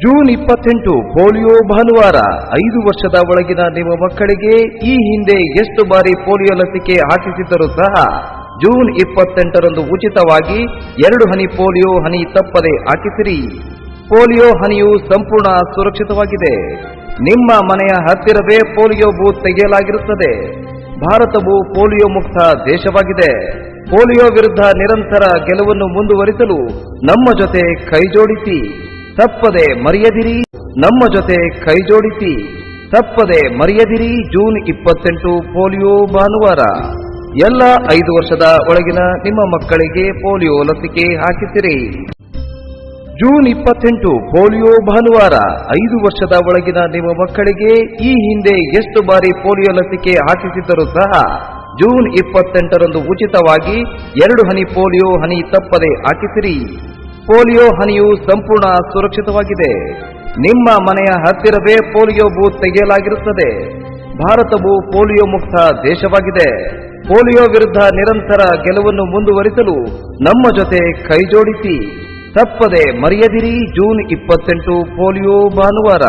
June 28 polio ಭಾನುವಾರ. 5 ವರ್ಷದ ಒಳಗಿನ ನಿಮ್ಮ ಮಕ್ಕಳಿಗೆ ಈ ಹಿಂದೆ ಎಷ್ಟು ಬಾರಿ ಪೋಲಿಯೋ ಲಸಿಕೆ ಹಾಕಿಸಿದ್ದರೂ ಸಹ ಜೂನ್ 28ರಂದು ಉಚಿತವಾಗಿ 2 ಹನಿ ಪೋಲಿಯೋ ಹನಿ ತಪ್ಪದೆ ಹಾಕಿಸಿರಿ. ಪೋಲಿಯೋ ಹನಿಯು ಸಂಪೂರ್ಣ ಸುರಕ್ಷಿತವಾಗಿದೆ. ನಿಮ್ಮ ಮನೆಯ ಹತ್ತಿರವೇ ಪೋಲಿಯೋ ಬೂತ್ ತೆಗೆಯಲಾಗಿರುತ್ತದೆ. ಭಾರತವು ಪೋಲಿಯೋ ಮುಕ್ತ ದೇಶವಾಗಿದೆ. ಪೋಲಿಯೋ ವಿರುದ್ಧ ನಿರಂತರ ಗೆಲುವನ್ನು ಮುಂದುವರಿಸಲು ನಮ್ಮ ಜೊತೆ ಕೈಜೋಡಿಸಿ. ತಪ್ಪದೆ ಮರೆಯದಿರಿ, ನಮ್ಮ ಜೊತೆ ಕೈಜೋಡಿಸಿ. ತಪ್ಪದೆ ಮರೆಯದಿರಿ. ಜೂನ್ 28 ಪೋಲಿಯೋ ಭಾನುವಾರ. ಎಲ್ಲ 5 ವರ್ಷದ ಒಳಗಿನ ನಿಮ್ಮ ಮಕ್ಕಳಿಗೆ ಪೋಲಿಯೋ ಲಸಿಕೆ ಹಾಕಿಸಿರಿ. ಜೂನ್ 28 ಪೋಲಿಯೋ ಭಾನುವಾರ. 5 ವರ್ಷದ ಒಳಗಿನ ನಿಮ್ಮ ಮಕ್ಕಳಿಗೆ ಈ ಹಿಂದೆ ಎಷ್ಟು ಬಾರಿ ಪೋಲಿಯೋ ಲಸಿಕೆ ಹಾಕಿಸಿದ್ದರೂ ಸಹ ಜೂನ್ 28ರಂದು ಉಚಿತವಾಗಿ 2 ಹನಿ ಪೋಲಿಯೋ ಹನಿ ತಪ್ಪದೆ ಹಾಕಿಸಿರಿ. ಪೋಲಿಯೋ ಹನಿಯು ಸಂಪೂರ್ಣ ಸುರಕ್ಷಿತವಾಗಿದೆ. ನಿಮ್ಮ ಮನೆಯ ಹತ್ತಿರವೇ ಪೋಲಿಯೋ ಬೂತ್ ತೆಗೆಯಲಾಗಿರುತ್ತದೆ. ಭಾರತವು ಪೋಲಿಯೋ ಮುಕ್ತ ದೇಶವಾಗಿದೆ. ಪೋಲಿಯೋ ವಿರುದ್ಧ ನಿರಂತರ ಗೆಲುವನ್ನು ಮುಂದುವರಿಸಲು ನಮ್ಮ ಜೊತೆ ಕೈಜೋಡಿಸಿ. ತಪ್ಪದೆ ಮರೆಯದಿರಿ. ಜೂನ್ 28 ಪೋಲಿಯೋ ಭಾನುವಾರ.